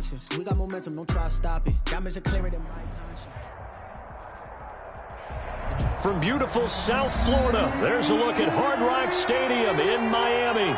nonsense. We got momentum, don't try to stop it. Diamonds are clearer than my conscience. From beautiful South Florida, there's a look at Hard Rock Stadium in Miami.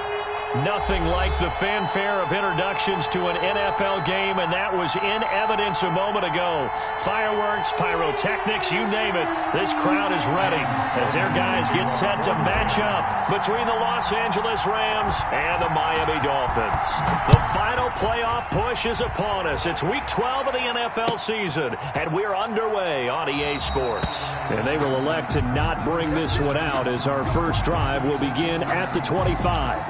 Nothing like the fanfare of introductions to an NFL game, and that was in evidence a moment ago. Fireworks, pyrotechnics, you name it. This crowd is ready as their guys get set to match up between the Los Angeles Rams and the Miami Dolphins. The final playoff push is upon us. It's Week 12 of the NFL season, and we're underway on EA Sports. And they will elect to not bring this one out as our first drive will begin at the 25.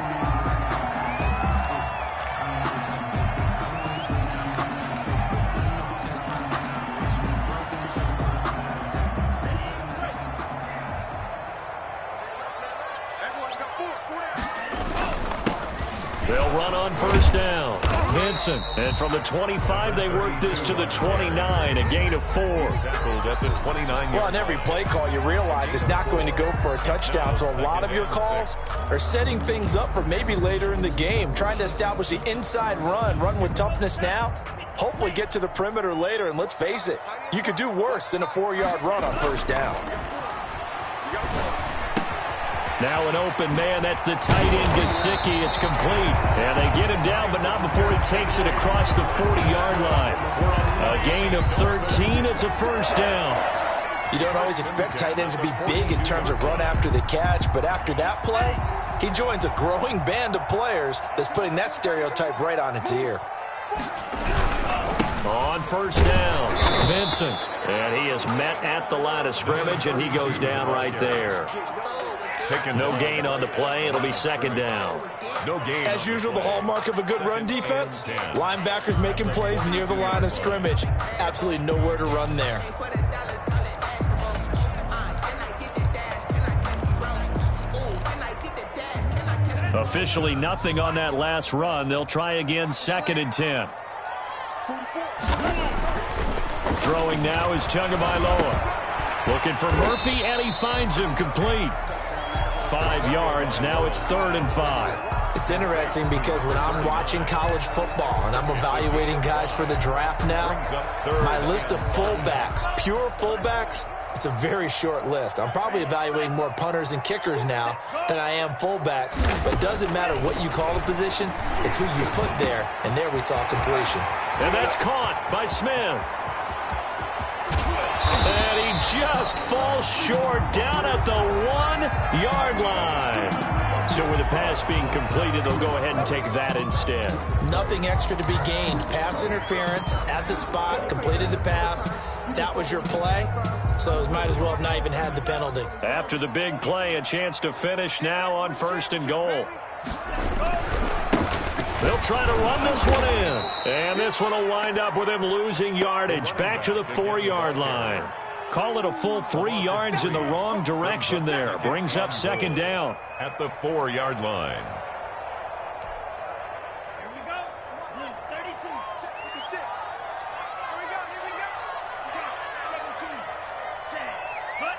They'll run on first down. Henson. And from the 25, they work this to the 29, a gain of 4. Tackled at the 29. Well, on every play call, you realize it's not going to go for a touchdown. So a lot of your calls are setting things up for maybe later in the game, trying to establish the inside run with toughness now. Hopefully get to the perimeter later, and let's face it, you could do worse than a 4-yard run on first down. Now an open man, that's the tight end, Gesicki. It's complete. And they get him down, but not before he takes it across the 40-yard line. A gain of 13, it's a first down. You don't always expect tight ends to be big in terms of run after the catch, but after that play, he joins a growing band of players that's putting that stereotype right on its ear. On first down, Vincent. And he is met at the line of scrimmage, and he goes down right there. No gain on the play. It'll be second down. No gain. As usual, the hallmark of a good run defense, linebackers making plays near the line of scrimmage. Absolutely nowhere to run there. Officially nothing on that last run. They'll try again, 2nd and 10. Throwing now is Tagovailoa. Looking for Murphy, and he finds him complete. 5 yards. Now it's 3rd and 5. It's interesting because when I'm watching college football and I'm evaluating guys for the draft now, my list of fullbacks, pure fullbacks, it's a very short list. I'm probably evaluating more punters and kickers now than I am fullbacks. But it doesn't matter what you call the position, it's who you put there. And there we saw completion. And that's caught by Smith. And he just falls short down at the 1-yard line. So with the pass being completed, they'll go ahead and take that instead. Nothing extra to be gained. Pass interference at the spot, completed the pass. That was your play, so it might as well have not even had the penalty. After the big play, a chance to finish now on 1st and goal. They'll try to run this one in. And this one will wind up with him losing yardage. Back to the 4-yard line. Call it a full 3 yards in the wrong direction there. Brings up 2nd down. At the 4-yard line. Here we go. 32. 56. Here we go. 17. Set. Put.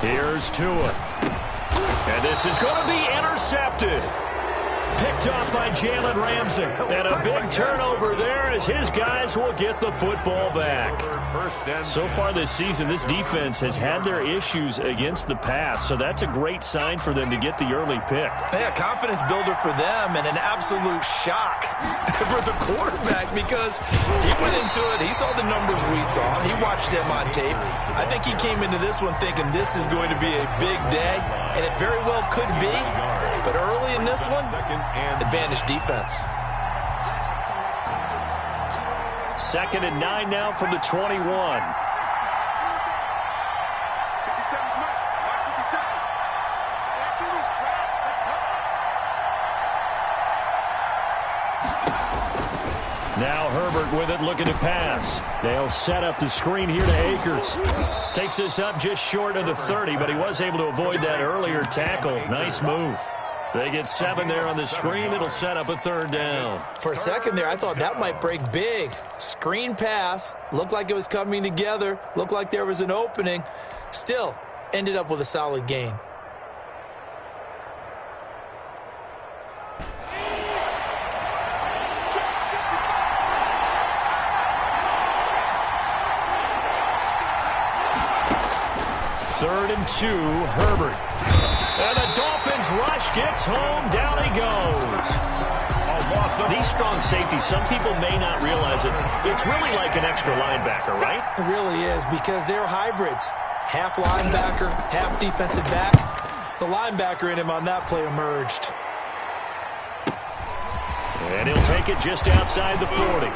Here's Tua. And this is going to be intercepted. Picked off by Jalen Ramsey. And a big turnover there as his guys will get the football back. So far this season, this defense has had their issues against the pass, so that's a great sign for them to get the early pick. Yeah, confidence builder for them and an absolute shock for the quarterback because he went into it. He saw the numbers we saw. He watched them on tape. I think he came into this one thinking this is going to be a big day, and it very well could be. But early in this one, advantage defense. 2nd and 9 now from the 21. Now Herbert with it, looking to pass. They'll set up the screen here to Akers. Takes this up just short of the 30, but he was able to avoid that earlier tackle. Nice move. They get 7 there on the screen. It'll set up a 3rd down. For a second there, I thought that might break big. Screen pass. Looked like it was coming together. Looked like there was an opening. Still, ended up with a solid gain. 3rd and 2, Herbert. And the Dolphins rush, gets home, down he goes. These strong safeties, some people may not realize it. It's really like an extra linebacker, right? It really is, because they're hybrids. Half linebacker, half defensive back. The linebacker in him on that play emerged. And he'll take it just outside the 40.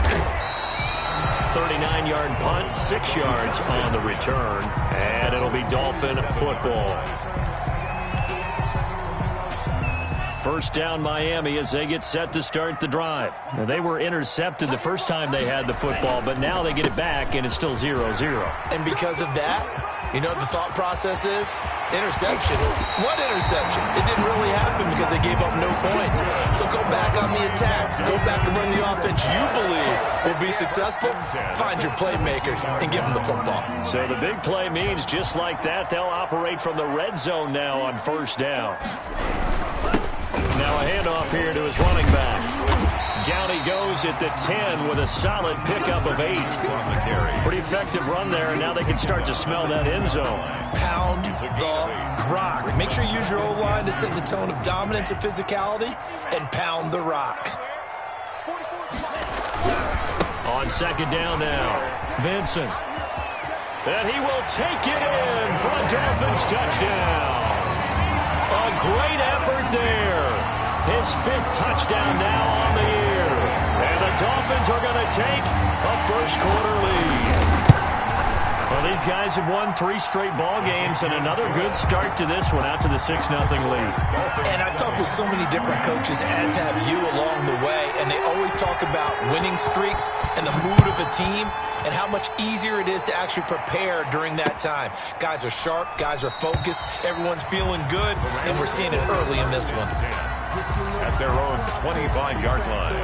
39-yard punt, 6 yards on the return. And it'll be Dolphin football. First down Miami as they get set to start the drive. Now, they were intercepted the first time they had the football, but now they get it back, and it's still 0-0. And because of that, you know what the thought process is? Interception. What interception? It didn't really happen because they gave up no points. So go back on the attack. Go back and run the offense you believe will be successful. Find your playmakers and give them the football. So the big play means just like that, they'll operate from the red zone now on first down. Now a handoff here to his running back. Down he goes at the 10 with a solid pickup of 8. Pretty effective run there, and now they can start to smell that end zone. Pound the rock. Make sure you use your O-line to set the tone of dominance and physicality, and pound the rock. On second down now, Vincent. And he will take it in for a Dolphins touchdown. A great effort there. His 5th touchdown now on the year. And the Dolphins are going to take a first-quarter lead. Well, these guys have won 3 straight ball games, and another good start to this one out to the 6-0 lead. And I've talked with so many different coaches, as have you, along the way, and they always talk about winning streaks and the mood of a team and how much easier it is to actually prepare during that time. Guys are sharp, guys are focused, everyone's feeling good, and we're seeing it early in this one. At their own 25-yard line.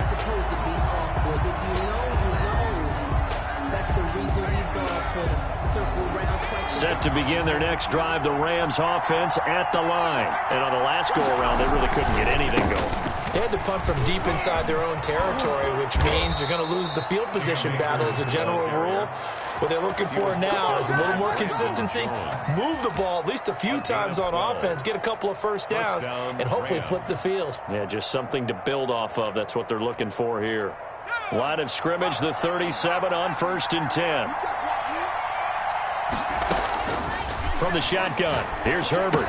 Set to begin their next drive, the Rams offense at the line. And on the last go-around, they really couldn't get anything going. They had to punt from deep inside their own territory, which means they're going to lose the field position battle as a general rule. What they're looking for now is a little more consistency, move the ball at least a few times on offense, get a couple of first downs, and hopefully flip the field. Yeah, just something to build off of. That's what they're looking for here. Line of scrimmage, the 37 on 1st and 10. From the shotgun, here's Herbert.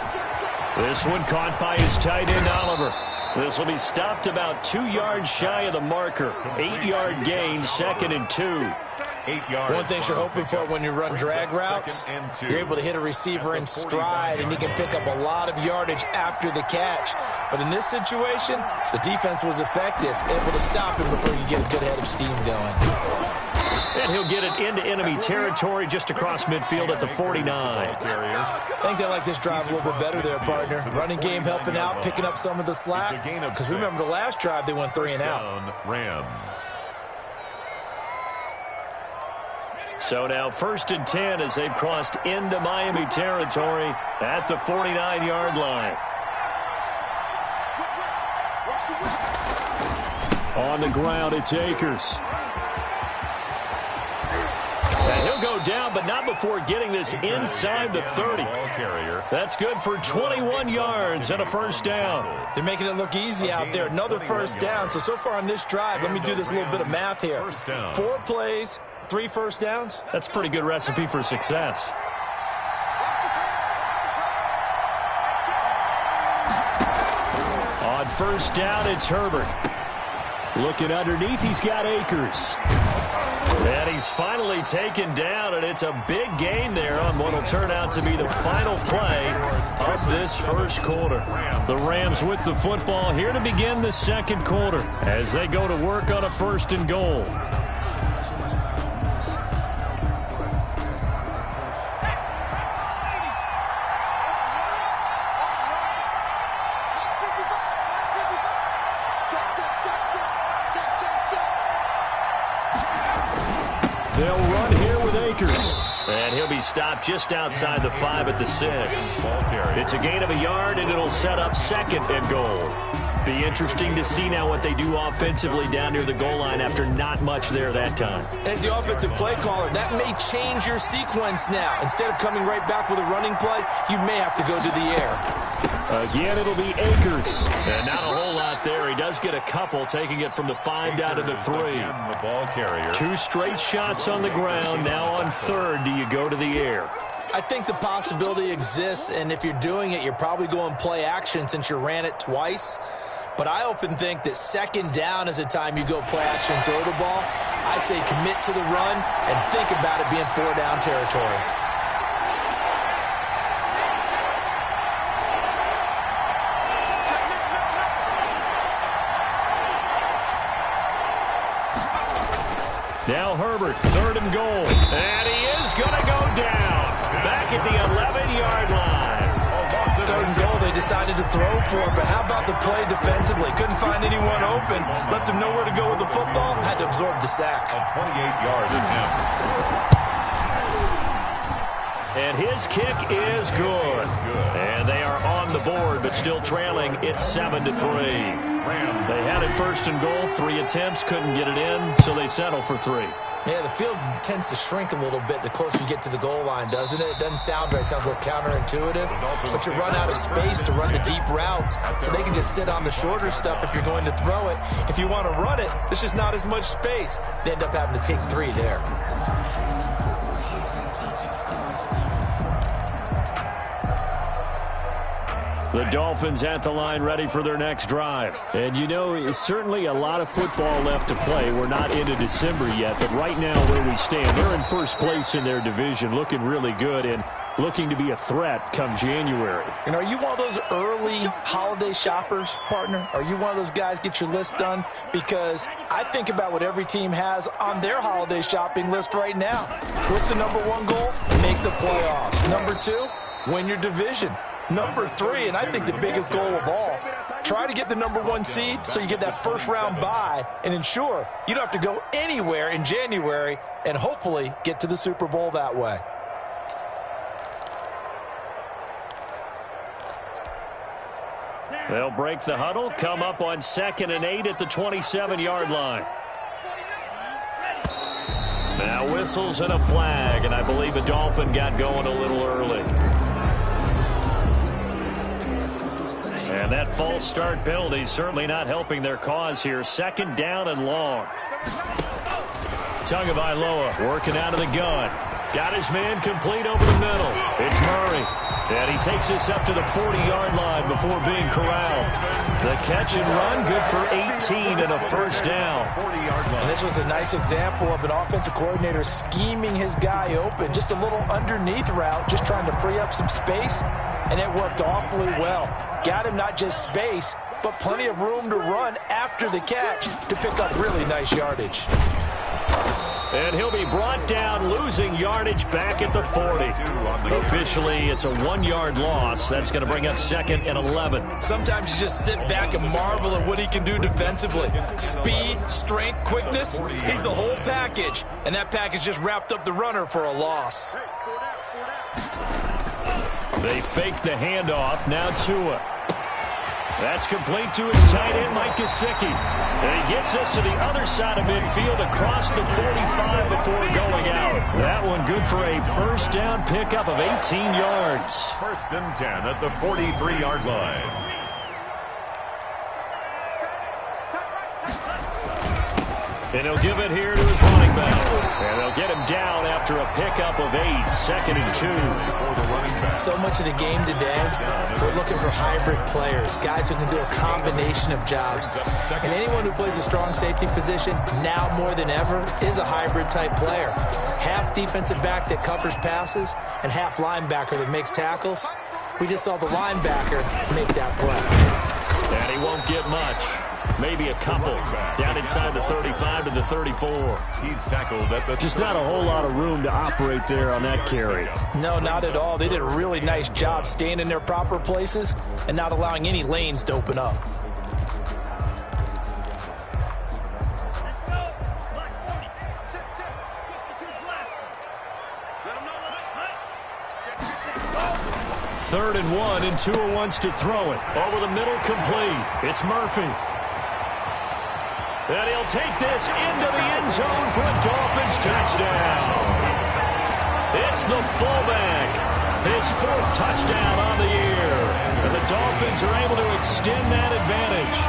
This one caught by his tight end, Oliver. This will be stopped about 2 yards shy of the marker. 8-yard gain, 2nd and 2. 8 yards. One thing you're hoping for when you run drag routes, you're able to hit a receiver in stride, and he can pick up a lot of yardage after the catch. But in this situation, the defense was effective, able to stop him before you get a good head of steam going. And he'll get it into enemy territory just across midfield at the 49. I think they like this drive a little bit better there, partner. Running game helping out, picking up some of the slack. Because remember, the last drive they went 3 and out. Rams. So now 1st and 10 as they've crossed into Miami territory at the 49-yard line. On the ground, it's Akers. And he'll go down, but not before getting this inside the 30. That's good for 21 yards and a first down. They're making it look easy out there. Another first down. So far on this drive, let me do this little bit of math here. 4 plays, 3 first downs. That's a pretty good recipe for success. On first down, it's Herbert. Looking underneath, he's got Akers. And he's finally taken down, and it's a big gain there on what will turn out to be the final play of this first quarter. The Rams with the football here to begin the second quarter as they go to work on a 1st and goal. They'll run here with Akers. And he'll be stopped just outside the 5 at the 6. It's a gain of a yard, and it'll set up 2nd and goal. Be interesting to see now what they do offensively down near the goal line after not much there that time. As the offensive play caller, that may change your sequence now. Instead of coming right back with a running play, you may have to go to the air. Again, it'll be Akers. And not a whole lot there. He does get a couple, taking it from the 5 down to the 3. The ball carrier. 2 straight shots on the ground. Now on 3rd, do you go to the air? I think the possibility exists, and if you're doing it, you're probably going play action since you ran it twice. But I often think that 2nd down is a time you go play action and throw the ball. I say commit to the run and think about it being 4 down territory. Now Herbert, 3rd and goal. And he is going to go down. Back at the 11-yard line. 3rd and goal, they decided to throw for it, but how about the play defensively? Couldn't find anyone open. Left him nowhere to go with the football. Had to absorb the sack. A 28-yard attempt. And his kick is good. And they are on the board, but still trailing. It's 7-3. They had it 1st and goal, 3 attempts, couldn't get it in, so they settle for 3. Yeah, the field tends to shrink a little bit the closer you get to the goal line, doesn't it? It doesn't sound right. It sounds a little counterintuitive. But you run out of space to run the deep routes, so they can just sit on the shorter stuff if you're going to throw it. If you want to run it, there's just not as much space. They end up having to take 3 there. The Dolphins at the line ready for their next drive. And you know, it's certainly a lot of football left to play. We're not into December yet, but right now where we stand, they're in 1st place in their division, looking really good and looking to be a threat come January. And are you one of those early holiday shoppers, partner? Are you one of those guys get your list done? Because I think about what every team has on their holiday shopping list right now. What's the number 1 goal? Make the playoffs. Number 2, win your division. Number 3, and I think the biggest goal of all, try to get the number 1 seed so you get that 1st round bye and ensure you don't have to go anywhere in January and hopefully get to the Super Bowl that way. They'll break the huddle, come up on 2nd and 8 at the 27-yard line. Now whistles and a flag, and I believe a Dolphin got going a little early. And that false start penalty certainly not helping their cause here. 2nd down and long. Tagovailoa working out of the gun. Got his man complete over the middle. It's Murray. And he takes this up to the 40-yard line before being corralled. The catch and run, good for 18 and a 1st down. And this was a nice example of an offensive coordinator scheming his guy open. Just a little underneath route, just trying to free up some space. And it worked awfully well. Got him not just space, but plenty of room to run after the catch to pick up really nice yardage. And he'll be brought down, losing yardage back at the 40. Officially, it's a 1-yard loss. That's going to bring up 2nd and 11. Sometimes you just sit back and marvel at what he can do defensively. Speed, strength, quickness, he's the whole package. And that package just wrapped up the runner for a loss. They fake the handoff. Now Tua. That's complete to his tight end, Mike Gesicki. And he gets us to the other side of midfield across the 45 before going out. That one good for a 1st down pickup of 18 yards. 1st and 10 at the 43-yard line. And he'll give it here to his running back. And they'll get him down after a pickup of 8, 2nd and 2. So much of the game today, we're looking for hybrid players, guys who can do a combination of jobs. And anyone who plays a strong safety position, now more than ever, is a hybrid type player. Half defensive back that covers passes and half linebacker that makes tackles. We just saw the linebacker make that play. And he won't get much. Maybe a couple. Down inside the 35 to the 34. He's tackled at the just not a whole lot of room to operate there on that carry. No, not at all. They did a really nice job staying in their proper places and not allowing any lanes to open up. 3rd and 1, and Tua wants to throw it. Over the middle, complete. It's Murphy. And he'll take this into the end zone for a Dolphins touchdown. It's the fullback. His 4th touchdown on the year. And the Dolphins are able to extend that advantage.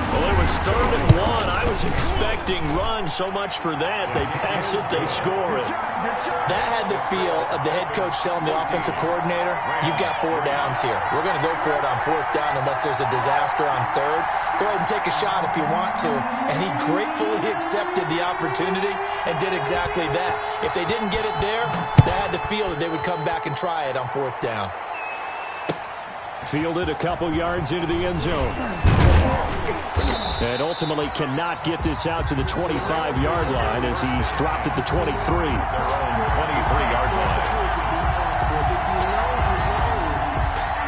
Well, it was 3rd and 1. I was expecting run, so much for that. They pass it, they score it. That had the feel of the head coach telling the offensive coordinator, you've got 4 downs here. We're going to go for it on 4th down unless there's a disaster on 3rd. Go ahead and take a shot if you want to. And he gratefully accepted the opportunity and did exactly that. If they didn't get it there, they had to feel that they would come back and try it on 4th down. Fielded a couple yards into the end zone. And ultimately cannot get this out to the 25-yard line as he's dropped at the 23. Their own 23-yard line.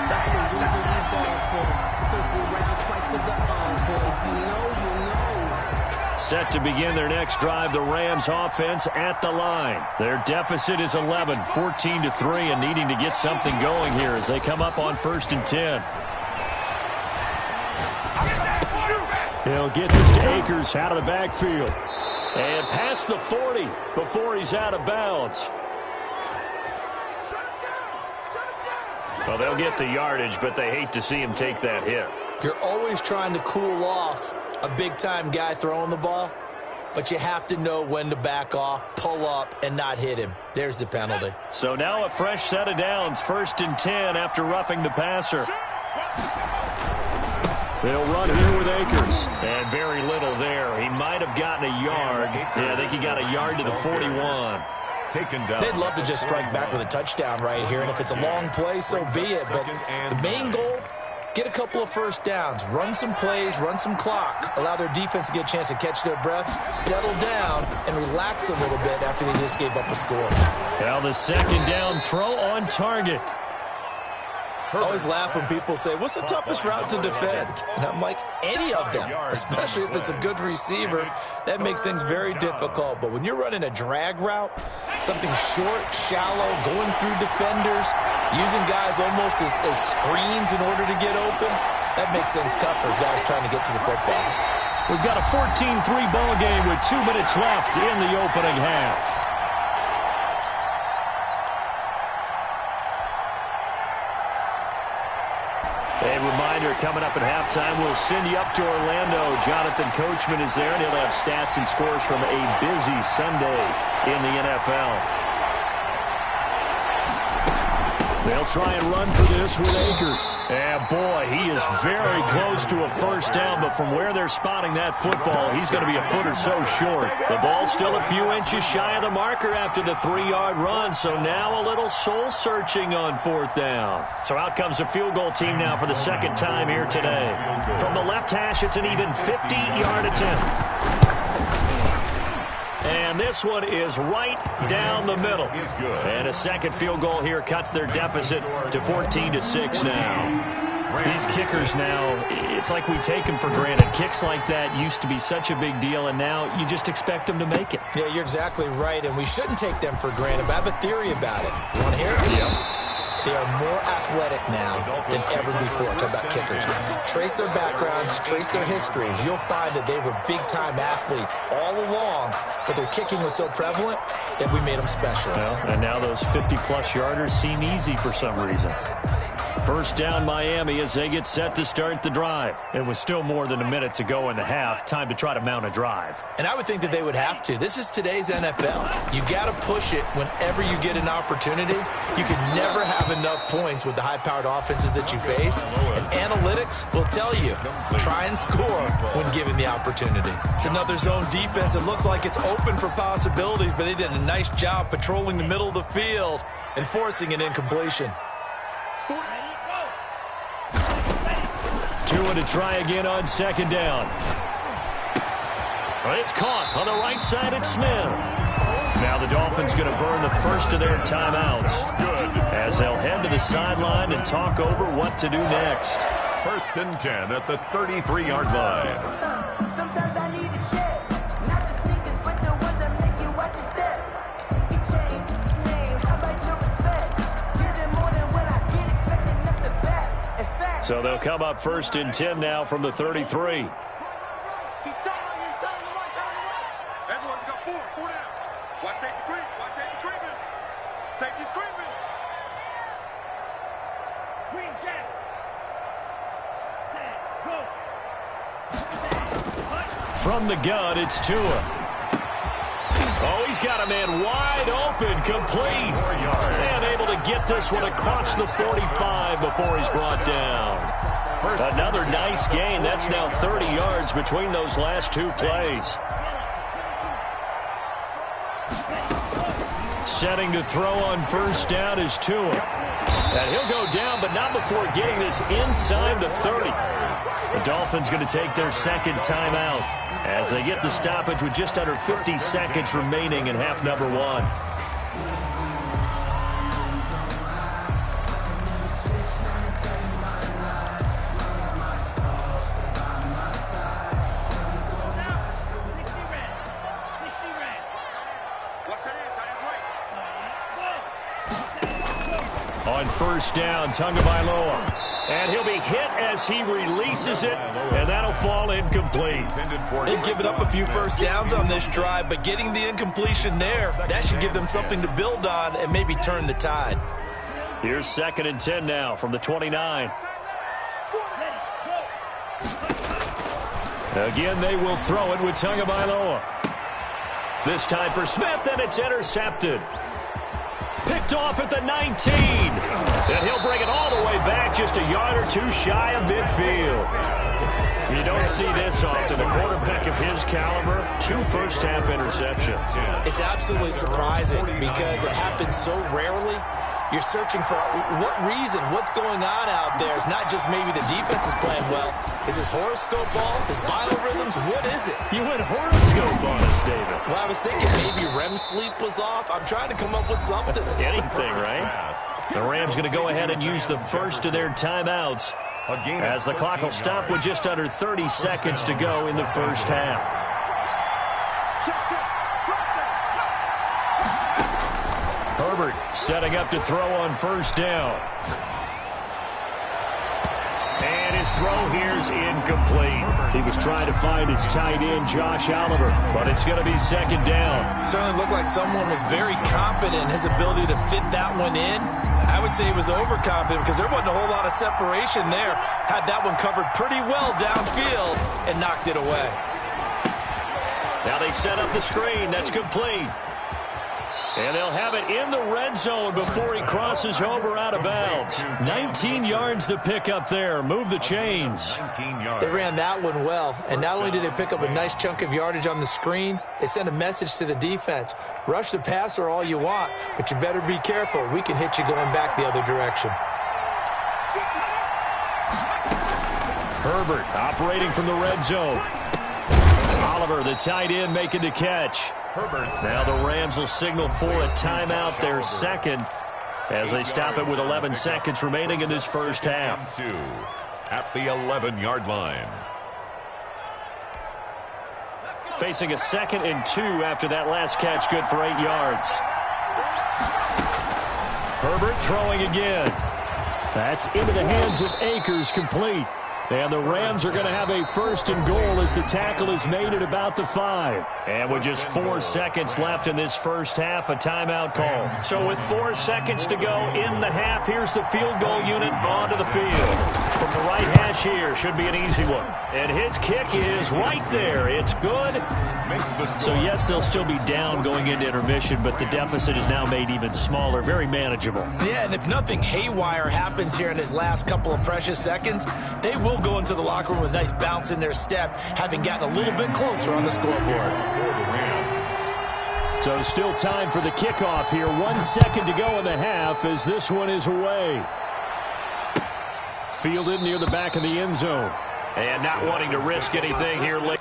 That's the reason we ball for. Circle round twice for the encore. If you know, you know. Set to begin their next drive, the Rams offense at the line. Their deficit is 11, 14-3, and needing to get something going here as they come up on 1st and 10. He'll get this to Akers out of the backfield. And past the 40 before he's out of bounds. Well, they'll get the yardage, but they hate to see him take that hit. You're always trying to cool off a big-time guy throwing the ball, but you have to know when to back off, pull up, and not hit him. There's the penalty. So now a fresh set of downs, 1st and 10 after roughing the passer. They'll run here with Akers. And very little there. He might have gotten a yard. Yeah, I think he got a yard to the 41. Taken down. They'd love to just strike back with a touchdown right here, and if it's a long play, so be it. But the main goal, get a couple of 1st downs, run some plays, run some clock, allow their defense to get a chance to catch their breath, settle down, and relax a little bit after they just gave up a score. Now the 2nd down throw on target. I always laugh when people say, what's the toughest route to defend? And I'm like, any of them, especially if it's a good receiver. That makes things very difficult. But when you're running a drag route, something short, shallow, going through defenders, using guys almost as screens in order to get open, that makes things tough for guys trying to get to the football. We've got a 14-3 ball game with 2 minutes left in the opening half. A reminder, coming up at halftime, we'll send you up to Orlando. Jonathan Coachman is there, and he'll have stats and scores from a busy Sunday in the NFL. They'll try and run for this with Akers. And boy, he is very close to a 1st down, but from where they're spotting that football, he's going to be a foot or so short. The ball's still a few inches shy of the marker after the 3-yard run, so now a little soul-searching on 4th down. So out comes the field goal team now for the 2nd time here today. From the left hash, it's an even 50-yard attempt. And this one is right down the middle. And a 2nd field goal here cuts their deficit to 14-6 now. These kickers now, it's like we take them for granted. Kicks like that used to be such a big deal, and now you just expect them to make it. Yeah, you're exactly right, and we shouldn't take them for granted, but I have a theory about it. You want to hear it? Yep. They are more athletic now than ever before. Talk about kickers. Trace their backgrounds, trace their histories. You'll find that they were big-time athletes all along, but their kicking was so prevalent that we made them specialists. Well, and now those 50-plus yarders seem easy for some reason. 1st down Miami as they get set to start the drive. It was still more than a minute to go in the half. Time to try to mount a drive. And I would think that they would have to. This is today's NFL. You got to push it whenever you get an opportunity. You can never have enough points with the high-powered offenses that you face. And analytics will tell you, try and score when given the opportunity. It's another zone defense. It looks like it's open for possibilities, but they did a nice job patrolling the middle of the field and forcing an incompletion. Tua to try again on 2nd down. It's caught on the right side at Smith. Now the Dolphins going to burn the first of their timeouts. Good. As they'll head to the sideline and talk over what to do next. 1st and 10 at the 33-yard line. Sometimes I need a check. Not the sneakers, but the ones that make you watch your step. You change name, how about your respect? Give them more than what I get expected. So they'll come up 1st and 10 now from the 33. He's telling you, he's telling you right, telling you right. Everyone, we got four down. Watch safety creep, watch safety creeping. Safety's creeping. Green Jacks. Set, go. From the gun, it's Tua. Oh, he's got a man wide open, complete. And able to get this one across the 45 before he's brought down. Another nice gain. That's now 30 yards between those last two plays. Setting to throw on 1st down is Tua. And he'll go down, but not before getting this inside the 30. The Dolphins going to take their 2nd timeout as they get the stoppage with just under 50 seconds remaining in half number 1. On 1st down, Tagovailoa. And he'll be hit as he releases it, and that'll fall incomplete. They've given up a few 1st downs on this drive, but getting the incompletion there, that should give them something to build on and maybe turn the tide. Here's 2nd and 10 now from the 29. Again, they will throw it with Tagovailoa. This time for Smith, and it's intercepted. Picked off at the 19. And he'll bring it all the way back just a yard or two shy of midfield. You don't see this often. A quarterback of his caliber, 2 first-half interceptions. It's absolutely surprising because it happens so rarely. You're searching for what reason, what's going on out there. It's not just maybe the defense is playing well. Is his horoscope off? His biorhythms? What is it? You went horoscope on us, David. Well, I was thinking maybe REM sleep was off. I'm trying to come up with something. Anything, right? The Rams going to go ahead and use the first of their timeouts as the clock will stop with just under 30 seconds to go in the first half. Herbert setting up to throw on 1st down. And his throw here's incomplete. He was trying to find his tight end, Josh Oliver, but it's going to be 2nd down. Certainly looked like someone was very confident in his ability to fit that one in. I would say he was overconfident because there wasn't a whole lot of separation there. Had that one covered pretty well downfield and knocked it away. Now they set up the screen. That's complete. And they'll have it in the red zone before he crosses over out of bounds. 19 yards to pick up there. Move the chains. They ran that one well. And not only did they pick up a nice chunk of yardage on the screen, they sent a message to the defense. Rush the passer all you want, but you better be careful. We can hit you going back the other direction. Herbert operating from the red zone. Oliver, the tight end, making the catch. Now the Rams will signal for a timeout, their 2nd, as they stop it with 11 seconds remaining in this first half. At the 11-yard line. Facing a 2nd and 2 after that last catch, good for 8 yards. Herbert throwing again. That's into the hands of Akers, complete. And the Rams are going to have a 1st and goal as the tackle is made at about the 5. And with just 4 seconds left in this first half, a timeout call. So with 4 seconds to go in the half, here's the field goal unit onto the field. From the right hash here, should be an easy one. And his kick is right there. It's good. So yes, they'll still be down going into intermission, but the deficit is now made even smaller, very manageable. Yeah, and if nothing haywire happens here in his last couple of precious seconds, they will go into the locker room with a nice bounce in their step, having gotten a little bit closer on the scoreboard. So still time for the kickoff here. 1 second to go in the half as this one is away. Fielded near the back of the end zone. And not wanting to risk anything here late.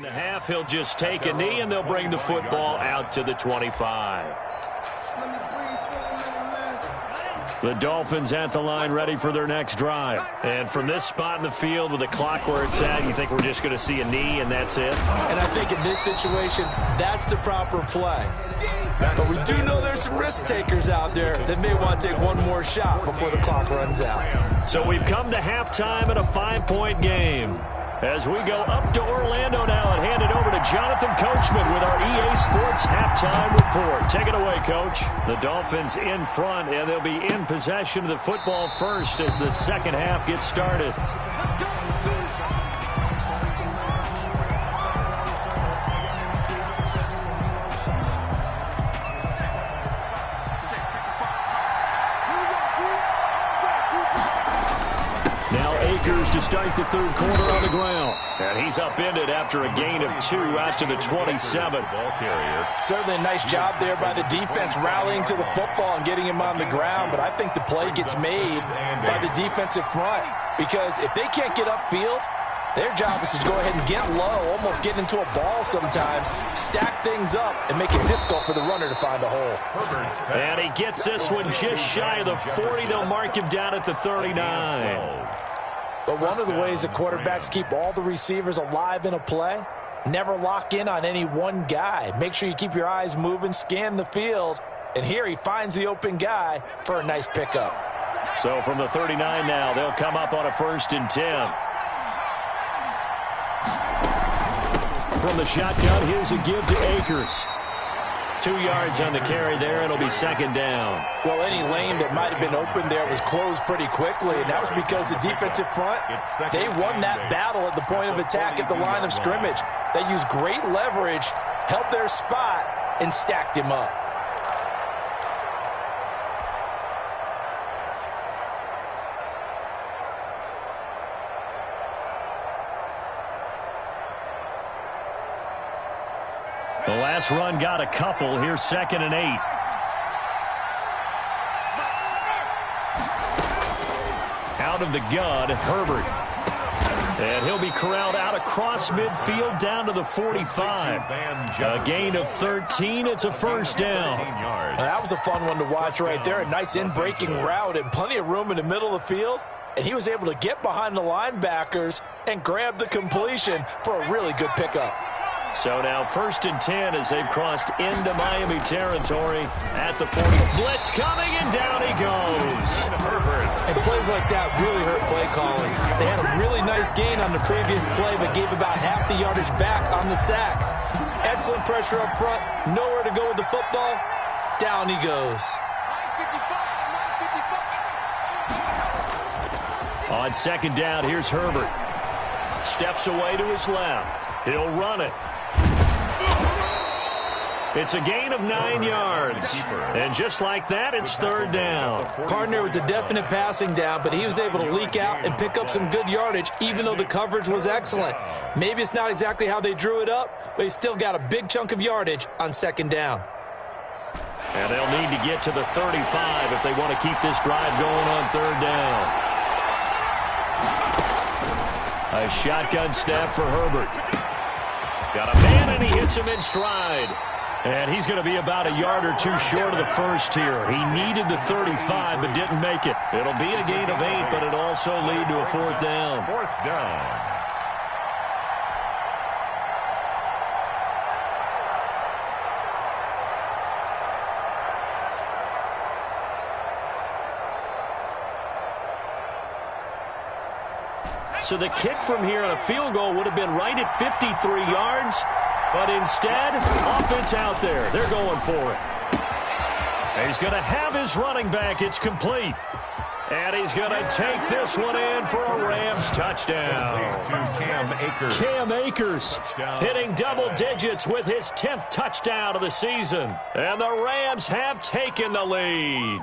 the half, he'll just take a knee, and they'll bring the football out to the 25. The Dolphins at the line ready for their next drive. And from this spot in the field with the clock where it's at, you think we're just going to see a knee and that's it? And I think in this situation, that's the proper play. But we do know there's some risk takers out there that may want to take one more shot before the clock runs out. So we've come to halftime in a 5-point game. As we go up to Orlando now and hand it over to Jonathan Coachman with our EA Sports halftime report. Take it away, Coach. The Dolphins in front, and they'll be in possession of the football first as the second half gets started. To start the third quarter on the ground. And he's upended after a gain of 2 out to the 27. Certainly a nice job there by the defense rallying to the football and getting him on the ground. But I think the play gets made by the defensive front. Because if they can't get upfield, their job is to go ahead and get low, almost get into a ball sometimes, stack things up, and make it difficult for the runner to find a hole. And he gets this one just shy of the 40. They'll mark him down at the 39. But one of the ways that quarterbacks keep all the receivers alive in a play, never lock in on any one guy. Make sure you keep your eyes moving, scan the field. And here he finds the open guy for a nice pickup. So from the 39 now, they'll come up on a 1st and 10. From the shotgun, here's a give to Akers. 2 yards on the carry there. It'll be 2nd down. Well, any lane that might have been open there was closed pretty quickly, and that was because the defensive front, they won that battle at the point of attack at the line of scrimmage. They used great leverage, held their spot, and stacked him up. The last run got a couple. Here's 2nd and 8. Out of the gun, Herbert. And he'll be corralled out across midfield down to the 45. A gain of 13. It's a 1st down. That was a fun one to watch right there. A nice in-breaking route and plenty of room in the middle of the field. And he was able to get behind the linebackers and grab the completion for a really good pickup. So now 1st and 10 as they've crossed into Miami territory at the 40. Blitz coming, and down he goes. And plays like that really hurt play calling. They had a really nice gain on the previous play, but gave about half the yardage back on the sack. Excellent pressure up front. Nowhere to go with the football. Down he goes. On 2nd down, here's Herbert. Steps away to his left. He'll run it. It's a gain of 9 yards. And just like that, it's 3rd down. Partner was a definite passing down, but he was able to leak out and pick up some good yardage, even though the coverage was excellent. Maybe it's not exactly how they drew it up, but he still got a big chunk of yardage on 2nd down. And they'll need to get to the 35 if they want to keep this drive going on 3rd down. A shotgun snap for Herbert. Got a man, and he hits him in stride. And he's going to be about a yard or 2 short of the first here. He needed the 35, but didn't make it. It'll be a gain of 8, but it'll also lead to a 4th down. 4th down. So the kick from here on a field goal would have been right at 53 yards. But instead, offense out there. They're going for it. And he's going to have his running back. It's complete. And he's going to take this one in for a Rams touchdown. Cam Akers hitting double digits with his 10th touchdown of the season. And the Rams have taken the lead.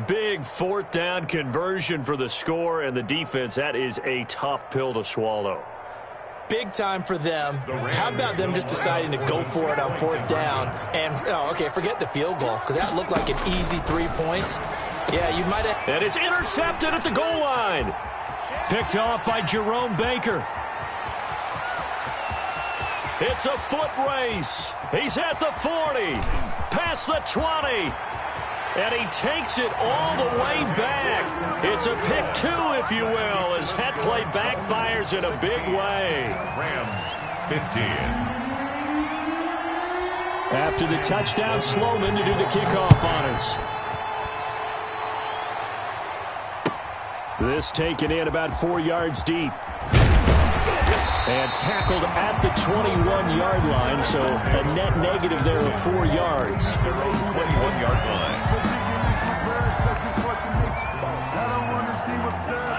Big 4th down conversion for the score, and the defense, that is a tough pill to swallow. Big time for them. How about them just deciding to go for it on 4th down? And, okay, forget the field goal, because that looked like an easy 3 points. Yeah, you might have. And it's intercepted at the goal line. Picked off by Jerome Baker. It's a foot race. He's at the 40, past the 20, and he takes it all the way back. It's a pick 2, if you will, as that play backfires in a big way. Rams 15. After the touchdown, Sloman to do the kickoff honors. This taken in about 4 yards deep. And tackled at the 21-yard line, so a net negative there of 4 yards. Their own 21-yard line.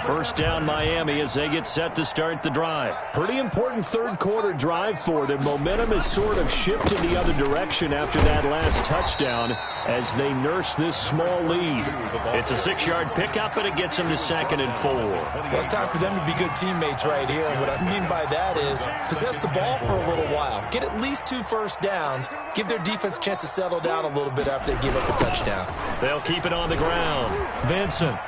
First down, Miami, as they get set to start the drive. Pretty important third-quarter drive for them. Momentum has sort of shifted the other direction after that last touchdown as they nurse this small lead. It's a 6-yard pickup, and it gets them to 2nd and 4. Well, it's time for them to be good teammates right here. And what I mean by that is possess the ball for a little while. Get at least 2 first downs. Give their defense a chance to settle down a little bit after they give up a touchdown. They'll keep it on the ground. Vincent.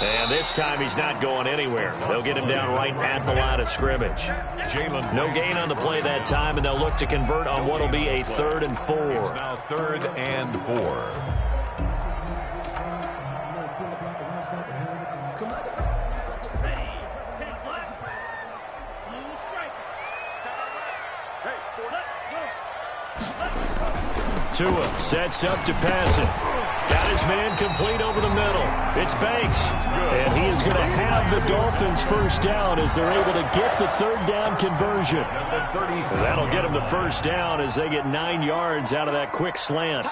And this time he's not going anywhere. They'll get him down right at the line of scrimmage. No gain on the play that time, and they'll look to convert on what will be a 3rd and 4. Now 3rd and 4. Tua sets up to pass it. Got his man complete over the middle. It's Banks. And he is going to have the Dolphins first down as they're able to get the 3rd down conversion. So that'll get them the first down as they get 9 yards out of that quick slant.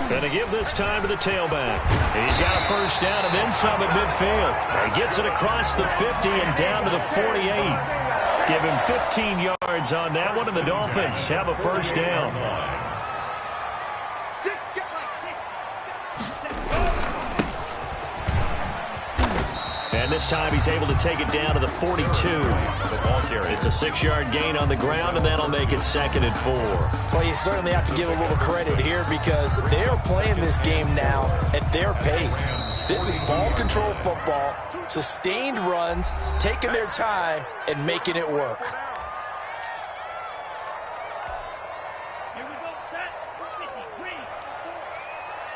Going to give this time to the tailback. He's got a first down and then some at midfield. He gets it across the 50 and down to the 48. Give him 15 yards on that one, and the Dolphins have a first down. And this time he's able to take it down to the 42. It's a 6-yard gain on the ground, and that'll make it 2nd and 4. Well, you certainly have to give a little credit here because they're playing this game now at their pace. This is ball control football, sustained runs, taking their time, and making it work. Here we go, set. 50, green.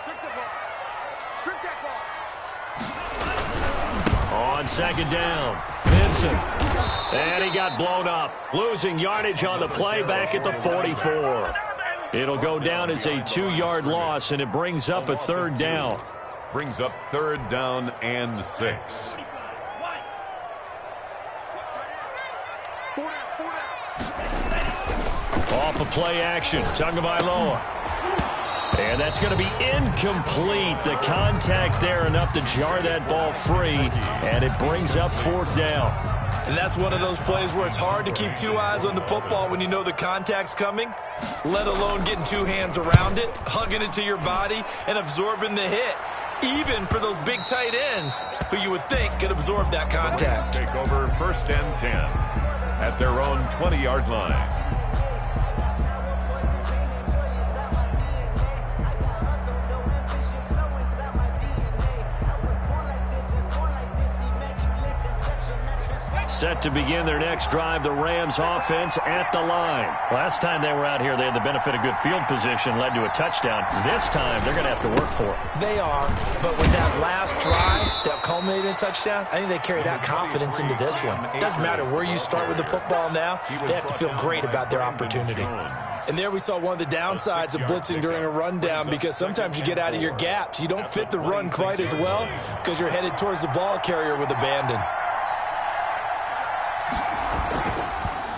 Strip the ball. Strip that ball. On 2nd down, Vincent. And he got blown up, losing yardage on the play back at the 44. It'll go down as a 2-yard loss, and it brings up a 3rd down. Brings up 3rd down and 6. Off a play action, Tagovailoa. And that's going to be incomplete. The contact there enough to jar that ball free, and it brings up 4th down. And that's one of those plays where it's hard to keep 2 eyes on the football when you know the contact's coming, let alone getting 2 hands around it, hugging it to your body, and absorbing the hit, even for those big tight ends who you would think could absorb that contact. Take over 1st and 10 at their own 20-yard line. Set to begin their next drive, the Rams offense at the line. Last time they were out here, they had the benefit of good field position, led to a touchdown. This time, they're going to have to work for it. They are, but with that last drive that culminated in a touchdown, I think they carry that confidence into this one. It doesn't matter where you start with the football now, they have to feel great about their opportunity. And there we saw one of the downsides of blitzing during a rundown because sometimes you get out of your gaps. You don't fit the run quite as well because you're headed towards the ball carrier with abandon.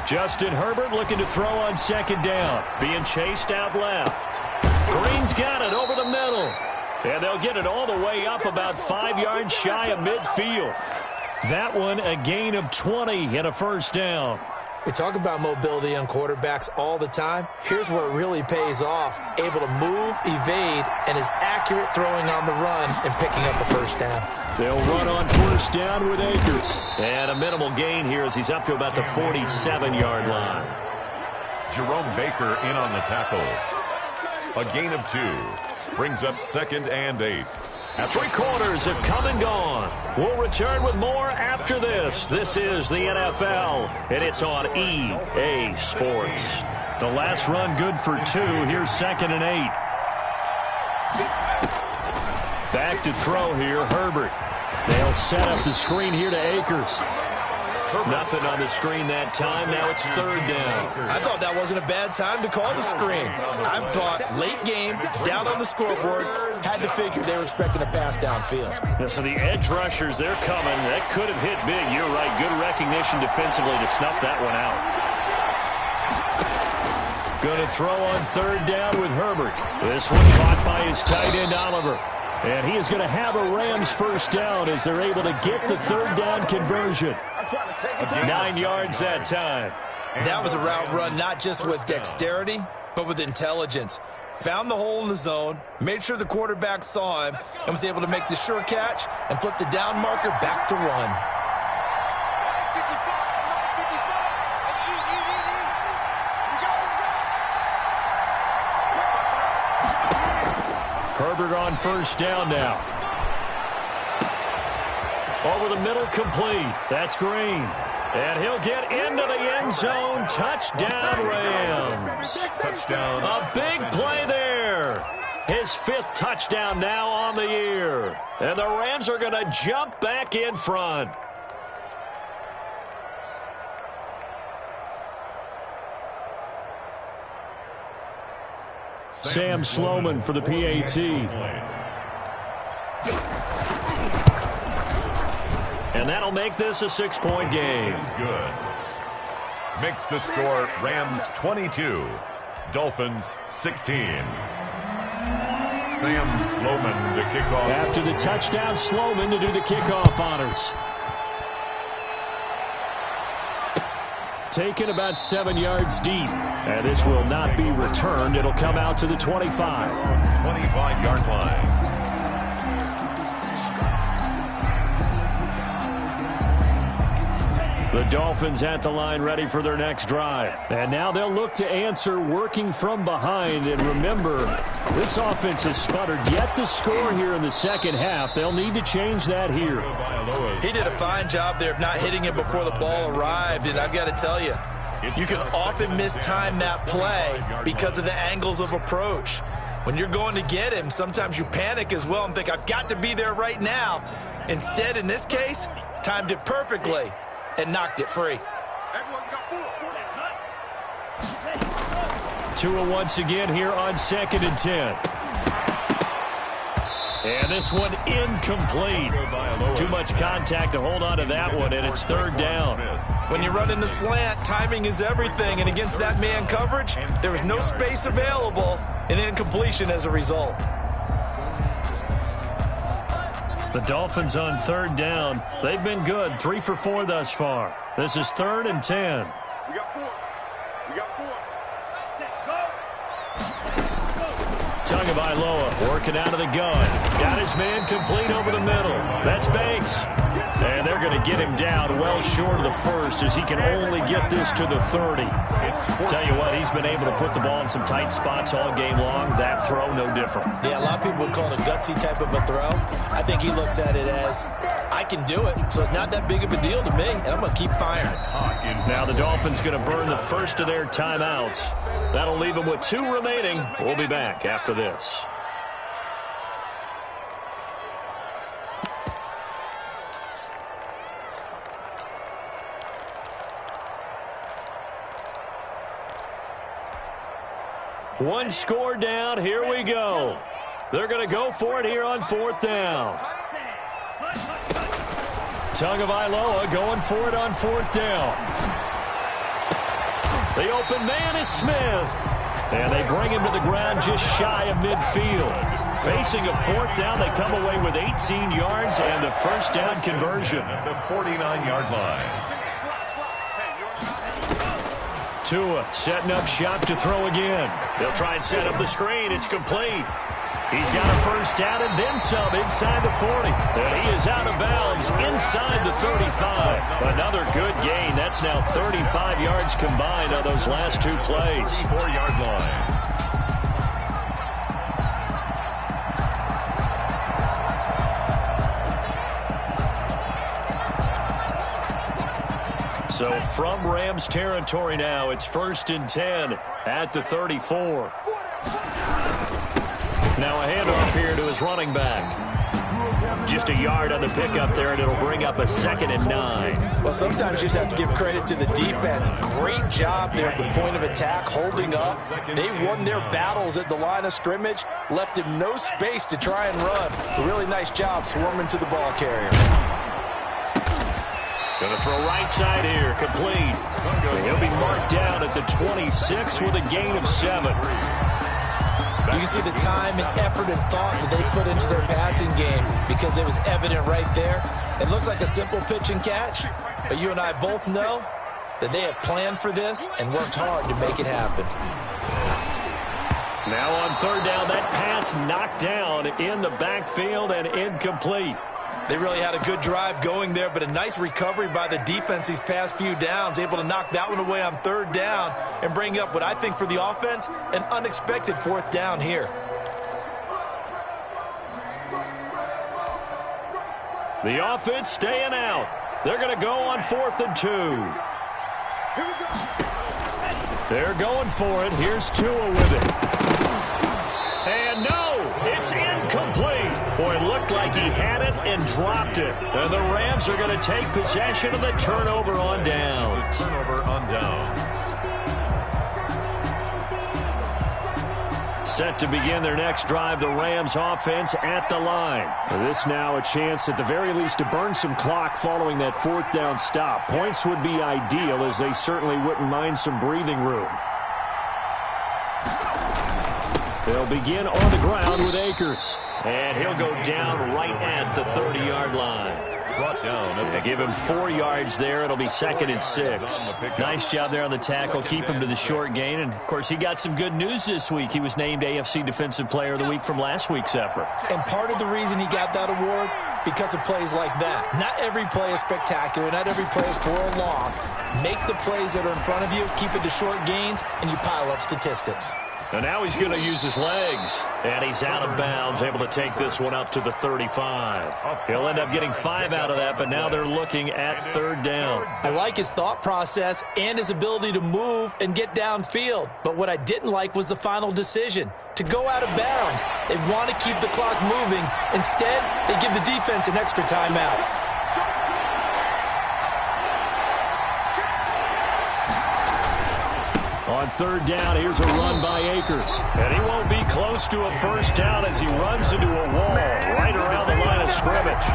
Justin Herbert looking to throw on 2nd down. Being chased out left. Green's got it over the middle. And they'll get it all the way up about 5 yards shy of midfield. That one a gain of 20 and a first down. We talk about mobility on quarterbacks all the time. Here's where it really pays off. Able to move, evade, and is accurate throwing on the run and picking up a first down. They'll run on 1st down with Akers. And a minimal gain here as he's up to about the 47-yard line. Jerome Baker in on the tackle. A gain of 2. Brings up 2nd and 8. Three quarters have come and gone. We'll return with more after this. This is the NFL, and it's on EA Sports. The last run good for 2. Here's 2nd and 8. Back to throw here, Herbert. They'll set up the screen here to Akers. Nothing on the screen that time. Now it's 3rd down. I thought that wasn't a bad time to call the screen. I thought late game, down on the scoreboard, had to figure they were expecting a pass downfield. So the edge rushers, they're coming. That could have hit big. You're right. Good recognition defensively to snuff that one out. Going to throw on 3rd down with Herbert. This one caught by his tight end, Oliver. And he is going to have a Rams 1st down as they're able to get the 3rd down conversion. 9 yards that time. That was a route run not just with dexterity, but with intelligence. Found the hole in the zone, made sure the quarterback saw him, and was able to make the sure catch and flip the down marker back to 1. Herbert on 1st down now. Over the middle, complete. That's Green. And he'll get into the end zone. Touchdown, Rams. Touchdown. A big play there. His 5th touchdown now on the year. And the Rams are going to jump back in front. Sam Sloman for the PAT. And that'll make this a 6-point game. Good. Makes the score Rams 22, Dolphins 16. Sam Sloman to kick off. After the touchdown, Sloman to do the kickoff honors. Taken about 7 yards deep. And this will not be returned. It'll come out to the 25. 25-yard line. The Dolphins at the line ready for their next drive. And now they'll look to answer working from behind. And remember, this offense has sputtered yet to score here in the 2nd half. They'll need to change that here. He did a fine job there of not hitting him before the ball arrived. And I've got to tell you, you can often mistime that play because of the angles of approach. When you're going to get him, sometimes you panic as well and think, I've got to be there right now. Instead, in this case, timed it perfectly and knocked it free. Tua once again here on 2nd and 10. And this one incomplete. Too much contact to hold on to that one, and it's 3rd down. When you run in the slant, timing is everything, and against that man coverage, there was no space available, and incompletion as a result. The Dolphins on 3rd down. They've been good, 3 for 4 thus far. This is 3rd and 10. We got 4. We got 4. Tagovailoa working out of the gun. Got his man complete over the middle. That's Banks. And they're going to get him down well short of the 1st as he can only get this to the 30. Tell you what, he's been able to put the ball in some tight spots all game long. That throw, no different. Yeah, a lot of people would call it a gutsy type of a throw. I think he looks at it as, I can do it, so it's not that big of a deal to me, and I'm going to keep firing. Now the Dolphins going to burn the first of their timeouts. That'll leave them with 2 remaining. We'll be back after this. One score down. Here we go. They're going to go for it here on 4th down. Tagovailoa going for it on 4th down. The open man is Smith. And they bring him to the ground just shy of midfield. Facing a 4th down, they come away with 18 yards and the 1st down conversion. At the 49-yard line. Tua setting up shop to throw again. They'll try and set up the screen. It's complete. He's got a 1st down and then some inside the 40. And he is out of bounds inside the 35. Another good gain. That's now 35 yards combined on those last 2 plays. 4-yard line. So from Rams territory now, it's 1st and 10 at the 34. Now a handoff here to his running back. Just a yard on the pickup there, and it'll bring up a 2nd and 9. Well, sometimes you just have to give credit to the defense. Great job there at the point of attack, holding up. They won their battles at the line of scrimmage, left him no space to try and run. A really nice job swarming to the ball carrier. Going to throw right side here, complete. He'll be marked down at the 26 with a gain of 7. You can see the time and effort and thought that they put into their passing game because it was evident right there. It looks like a simple pitch and catch, but you and I both know that they have planned for this and worked hard to make it happen. Now on 3rd down, that pass knocked down in the backfield and incomplete. They really had a good drive going there, but a nice recovery by the defense these past few downs, able to knock that one away on 3rd down and bring up what I think for the offense, an unexpected 4th down here. The offense staying out. They're going to go on 4th and 2. They're going for it. Here's Tua with it. And no, it's incomplete. Boy, it looked like he had it and dropped it. And the Rams are going to take possession of the turnover on downs. Turnover on downs. Set to begin their next drive, the Rams offense at the line. This now a chance at the very least to burn some clock following that 4th down stop. Points would be ideal, as they certainly wouldn't mind some breathing room. They'll begin on the ground with Akers. And he'll go down right at the 30-yard line. Brought down. They give him 4 yards there. It'll be 2nd and 6. Nice job there on the tackle. Keep him to the short gain. And, of course, he got some good news this week. He was named AFC Defensive Player of the Week from last week's effort. And part of the reason he got that award, because of plays like that. Not every play is spectacular. Not every play is for a loss. Make the plays that are in front of you, keep it to short gains, and you pile up statistics. And now he's going to use his legs. And he's out of bounds, able to take this one up to the 35. He'll end up getting 5 out of that, but now they're looking at 3rd down. I like his thought process and his ability to move and get downfield. But what I didn't like was the final decision, to go out of bounds. They want to keep the clock moving. Instead, they give the defense an extra timeout. On 3rd down, here's a run by Akers. And he won't be close to a 1st down as he runs into a wall right around the line of scrimmage.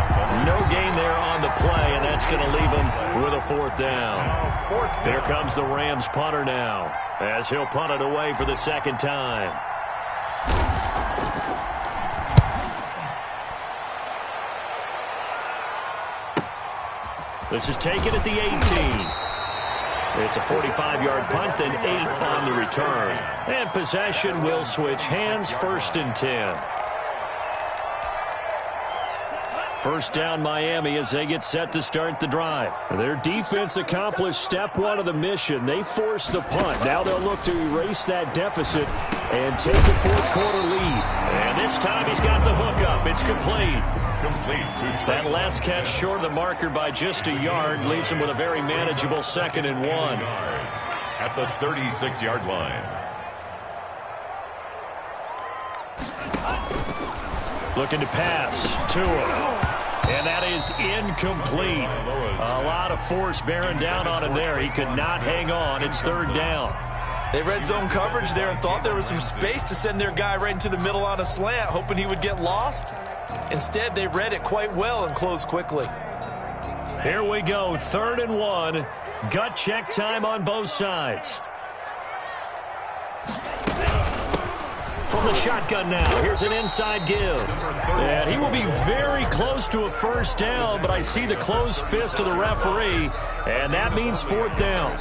No gain there on the play, and that's going to leave him with a 4th down. Here comes the Rams punter now, as he'll punt it away for the 2nd time. This is taken at the 18. It's a 45-yard punt, then 8 on the return. And possession will switch hands, 1st and 10. 1st down Miami as they get set to start the drive. Their defense accomplished step 1 of the mission. They forced the punt. Now they'll look to erase that deficit and take a 4th quarter lead. And this time he's got the hook up. It's complete. That last catch short of the marker by just a yard leaves him with a very manageable 2nd and 1. At the 36-yard line. Looking to pass. Tua. And that is incomplete. A lot of force bearing down on him there. He could not hang on. It's 3rd down. They read zone coverage there and thought there was some space to send their guy right into the middle on a slant, hoping he would get lost. Instead, they read it quite well and closed quickly. Here we go, 3rd and 1. Gut check time on both sides. From the shotgun now, here's an inside give. And he will be very close to a 1st down, but I see the closed fist of the referee, and that means 4th down.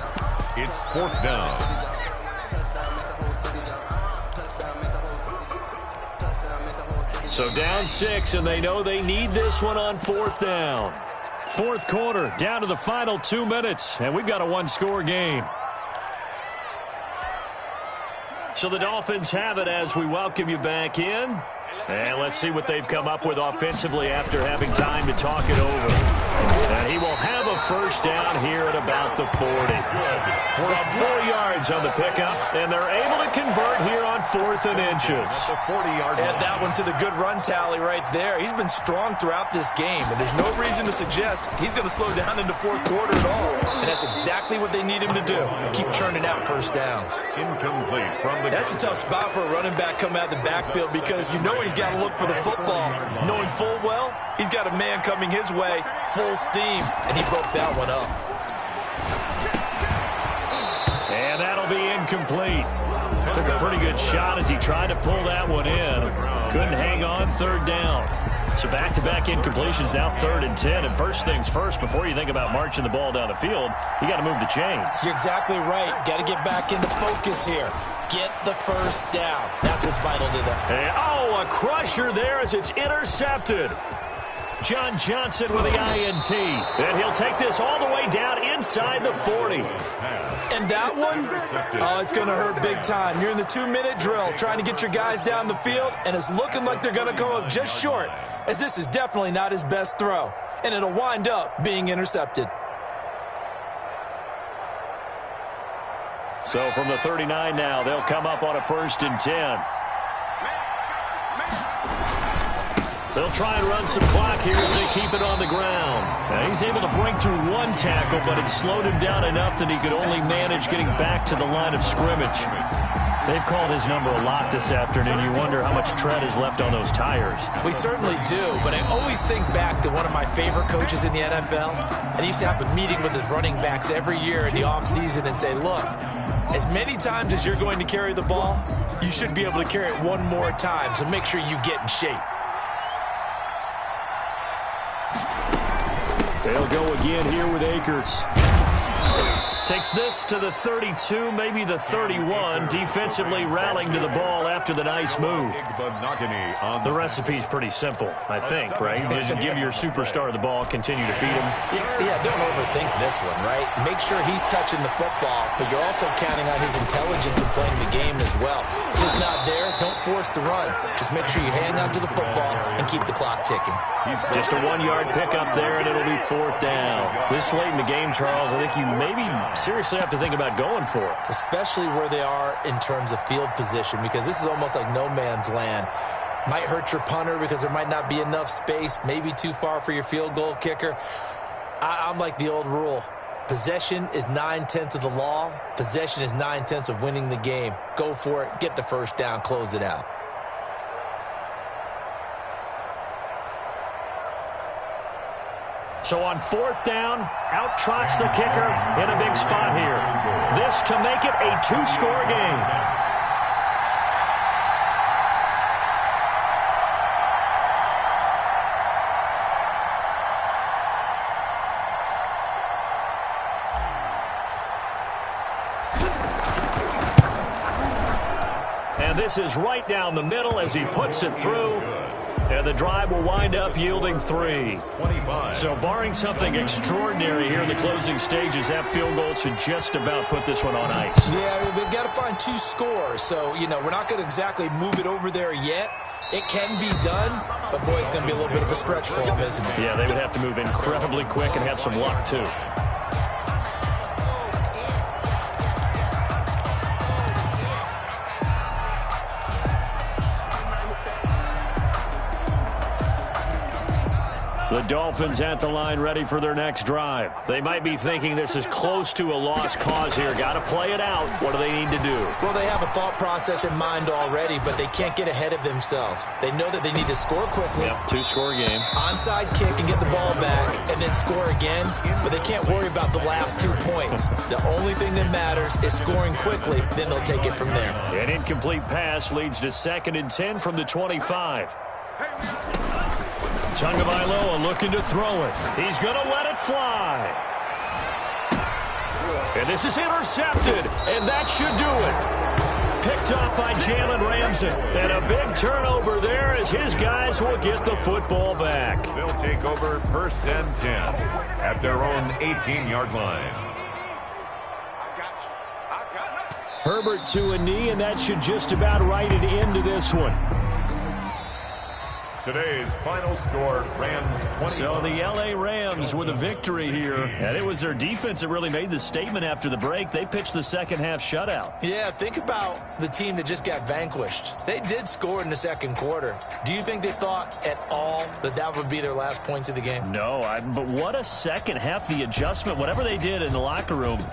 It's 4th down. So down 6, and they know they need this one on 4th down. 4th quarter, down to the final 2 minutes, and we've got a 1-score game. So the Dolphins have it as we welcome you back in. And let's see what they've come up with offensively after having time to talk it over. And he will have a first down here at about the 40. About 4 yards on the pickup, and they're able to convert here on 4th and inches. Add that one to the good run tally right there. He's been strong throughout this game, and there's no reason to suggest he's going to slow down into 4th quarter at all. And that's exactly what they need him to do. Keep churning out first downs. Incomplete from the... That's a tough spot for a running back coming out of the backfield because you know he's got to look for the football, knowing full well he's got a man coming his way, full steam, and he broke that one up. And that'll be incomplete. Took a pretty good shot as he tried to pull that one in. Couldn't hang on 3rd down. So back-to-back incompletions, now 3rd and 10. And first things first, before you think about marching the ball down the field, you got to move the chains. You're exactly right. Got to get back into focus here. Get the first down. That's what's vital to them. And, oh, a crusher there as it's intercepted. John Johnson with the INT. And he'll take this all the way down inside the 40. And that one, oh, it's going to hurt big time. You're in the 2-minute drill trying to get your guys down the field, and it's looking like they're going to come up just short, as this is definitely not his best throw. And it'll wind up being intercepted. So from the 39 now, they'll come up on a 1st and 10. They'll try and run some clock here as they keep it on the ground. Now he's able to break through 1 tackle, but it slowed him down enough that he could only manage getting back to the line of scrimmage. They've called his number a lot this afternoon. You wonder how much tread is left on those tires. We certainly do, but I always think back to one of my favorite coaches in the NFL, and he used to have a meeting with his running backs every year in the offseason and say, look, as many times as you're going to carry the ball, you should be able to carry it 1 more time, so make sure you get in shape. They'll go again here with Akers. Takes this to the 32, maybe the 31. Defensively rallying to the ball after the nice move. The recipe's pretty simple, I think, right? Just give your superstar the ball, continue to feed him. Yeah, don't overthink this one, right? Make sure he's touching the football, but you're also counting on his intelligence in playing the game as well. If it's not there, don't force the run. Just make sure you hang on to the football and keep the clock ticking. Just a 1-yard pickup there, and it'll be 4th down. This late in the game, Charles, I think you maybe seriously have to think about going for it. Especially where they are in terms of field position, because this is almost like no man's land. Might hurt your punter because there might not be enough space, maybe too far for your field goal kicker. I'm like the old rule. Possession is 9/10 of the law. Possession is 9/10 of winning the game. Go for it. Get the first down. Close it out. So on 4th down, out trots the kicker in a big spot here. This to make it a 2-score game. And this is right down the middle as he puts it through. And the drive will wind up yielding 3. So barring something extraordinary here in the closing stages, that field goal should just about put this one on ice. Yeah, they've got to find 2 scores. So, we're not going to exactly move it over there yet. It can be done, but, boy, it's going to be a little bit of a stretch for them, isn't it? Yeah, they would have to move incredibly quick and have some luck, too. The Dolphins at the line ready for their next drive. They might be thinking this is close to a lost cause here. Got to play it out. What do they need to do? Well, they have a thought process in mind already, but they can't get ahead of themselves. They know that they need to score quickly. Yep, 2-score game. Onside kick and get the ball back and then score again, but they can't worry about the last 2 points. The only thing that matters is scoring quickly, then they'll take it from there. An incomplete pass leads to 2nd and 10 from the 25. Tagovailoa looking to throw it. He's going to let it fly. And this is intercepted, and that should do it. Picked up by Jalen Ramsey. And a big turnover there as his guys will get the football back. They'll take over 1st and 10 at their own 18-yard line. Herbert to a knee, and that should just about write it into this one. Today's final score, Rams 20. So the L.A. Rams with a victory here, and it was their defense that really made the statement after the break. They pitched the second half shutout. Yeah, think about the team that just got vanquished. They did score in the second quarter. Do you think they thought at all that that would be their last points of the game? No, but what a second half, the adjustment, whatever they did in the locker room.